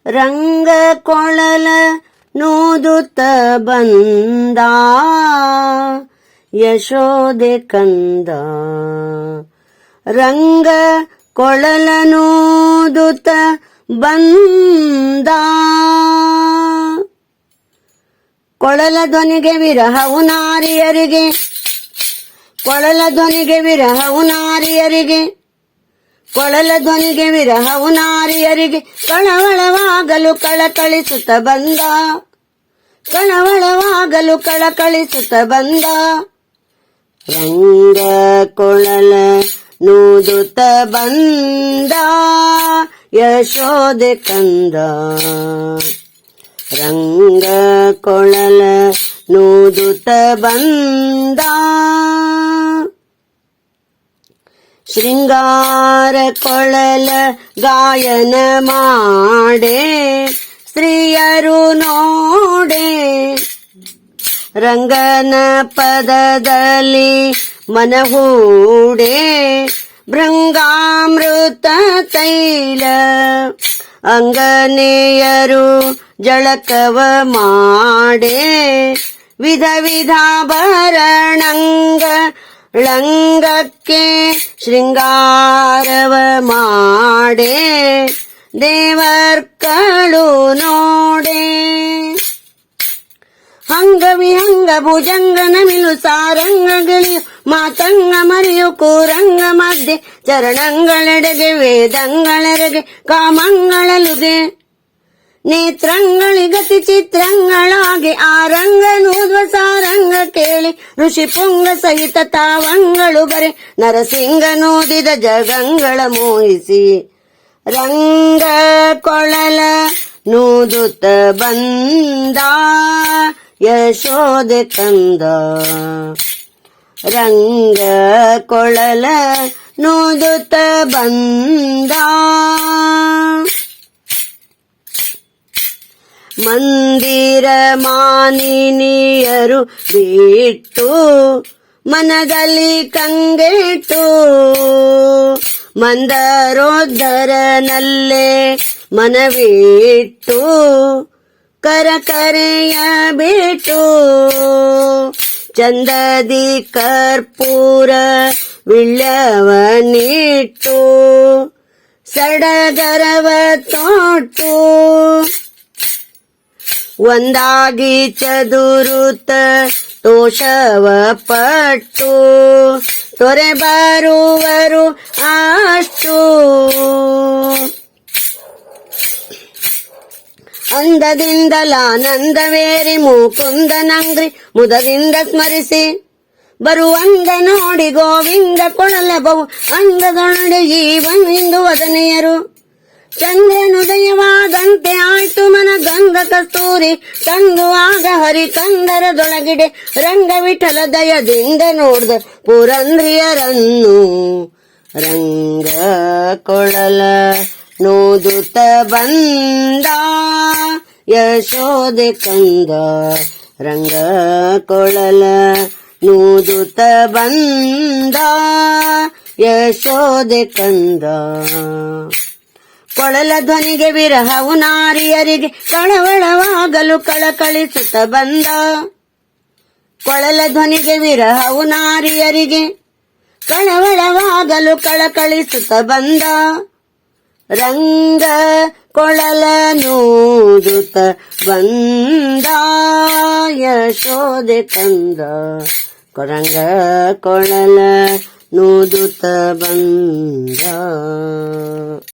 ರಂಗ ಕೊಳಲ ನೂದುತ್ತ ಬಂದ ಯಶೋದೆ ಕಂದ. ರಂಗ ಕೊಳಲ ನೂದುತ್ತ ಬಂದ. ಕೊಳಲ ಧ್ವನಿಗೆ ವಿರಹವು ನಾರಿಯರಿಗೆ, ಕೊಳಲ ಧ್ವನಿಗೆ ವಿರಹವು ನಾರಿಯರಿಗೆ, ಕೊಳಲ ಧ್ವನಿಗೆ ವಿರಹವು ನಾರಿಯರಿಗೆ. ಕಳವಳವಾಗಲು ಕಳಕಳಿಸುತ್ತ ಬಂದ, ಕಳವಳವಾಗಲು ಕಳಕಳಿಸುತ್ತ ಬಂದ. ರಂಗ ಕೊಳಲ ನೂದುತ್ತ ಬಂದ ಯಶೋದೆ ಕಂದ. ರಂಗ ಕೊಳಲ ನೂದುತ್ತ ಬಂದ. ಶೃಂಗಾರ ಕೊಳಲ ಗಾಯನ ಮಾಡೆ ಸ್ತ್ರೀಯರು ನೋಡೆ. ರಂಗನ ಪದದಲ್ಲಿ ಮನಹೂಡೆ ಭೃಂಗಾಮೃತ ತೈಲ. ಅಂಗನೆಯರು ಜಳಕವ ಮಾಡೆ ವಿಧ ವಿಧಾಭರಣಂಗ ಳಂಗಕ್ಕೆ ಶೃಂಗಾರವ ಮಾಡೆ ದೇವರ್ಕಳು ನೋಡೆ. ಅಂಗ ವಿಹಂಗ ಭುಜಂಗ ನಮಿಲು ಸಾರಂಗ ಗಿಳಿಯು ಮಾತಂಗ ಮರಿಯು ಕೂರಂಗ ಮಧ್ಯೆ ಚರಣಗಳೆಡೆಗೆ ವೇದಂಗಳೆರೆಗೆ ಕಾಮಂಗಳಲುಗೆ. ನೇತ್ರಂಗಳಿಗತಿ ಚಿತ್ರಂಗಳಾಗಿ ಆರಂಗ ನೂದ್ವ ಸಾರಂಗ ಕೇಳಿ ಋಷಿ ಪುಂಗ ಸಹಿತ ತಾವಂಗಳು ಬರೆ ನರಸಿಂಗ ನೂದಿದ ಜಗಂಗಳ ಮೋಹಿಸಿ. ರಂಗ ಕೊಳಲ ನೂದುತ್ತ ಬಂದ ಯಶೋದೆ ಕಂದ. ರಂಗ ಕೊಳಲ ನೂದುತ್ತ ಬಂದ. ಮಂದಿರ ಮಾನಿನಿಯರು ಬಿಟ್ಟು ಮನದಲ್ಲಿ ಕಂಗೆಟ್ಟು ಮಂದರೋದ್ಧರನಲ್ಲೇ ಮನವಿಟ್ಟು ಕರಕರೆಯ ಬಿಟ್ಟು ಚಂದದಿ ಕರ್ಪೂರ ವಿಳ್ಯವನಿಟ್ಟು ಸಡಗರವ ತೊಟ್ಟು ಒಂದಾಗಿ ಚದುರುತ್ತ ತೋಷವ ಪಟ್ಟು ತೊರೆ ಬರುವರು ಅಷ್ಟು. ಅಂದದಿಂದಲಾನಂದವೇರಿ ಮುಕುಂದನಂಗ್ರಿ ಮುದದಿಂದ ಸ್ಮರಿಸಿ ಬರುವಂದ ನೋಡಿ ಗೋವಿಂದ ಕೊಳಲ ಬಹು ಅಂದದೊಳಡೆ ಜೀವನ್ ಇಂದು ವದನೆಯರು. ಚಂದ್ರನುದಯವಾದಂತೆ ಆಯ್ತು ಮನ ಗಂಧ ಕಸ್ತೂರಿ ತಂದು ಆಗ ಹರಿ ಕಂದರದೊಳಗಿಡೆ ರಂಗ ವಿಠಲ ದಯದಿಂದ ನೋಡ್ದ ಪುರಂದ್ರಿಯರನ್ನು. ರಂಗ ಕೊಳಲ ನೂದುತ್ತ ಬಂದ ಯಶೋದೆ ಕಂದ. ರಂಗ ಕೊಳಲ ನೂದುತ್ತ ಬಂದ ಯಶೋದೆ ಕಂದ. ಕೊಳಲ ಧ್ವನಿಗೆ ವಿರಹವು ನಾರಿಯರಿಗೆ ಕಳವಳವಾಗಲು ಕಳಕಳಿಸುತ್ತ ಬಂದ. ಕೊಳಲ ಧ್ವನಿಗೆ ವಿರಹವು ನಾರಿಯರಿಗೆ ಕಳವಳವಾಗಲು ಕಳಕಳಿಸುತ್ತ ಬಂದ. ರಂಗ ಕೊಳಲ ನೂದುತ್ತ ಬಂದ ಯಶೋದೆ ಕಂದ. ರಂಗ ಕೊಳಲ ನೂದುತ್ತ ಬಂದ.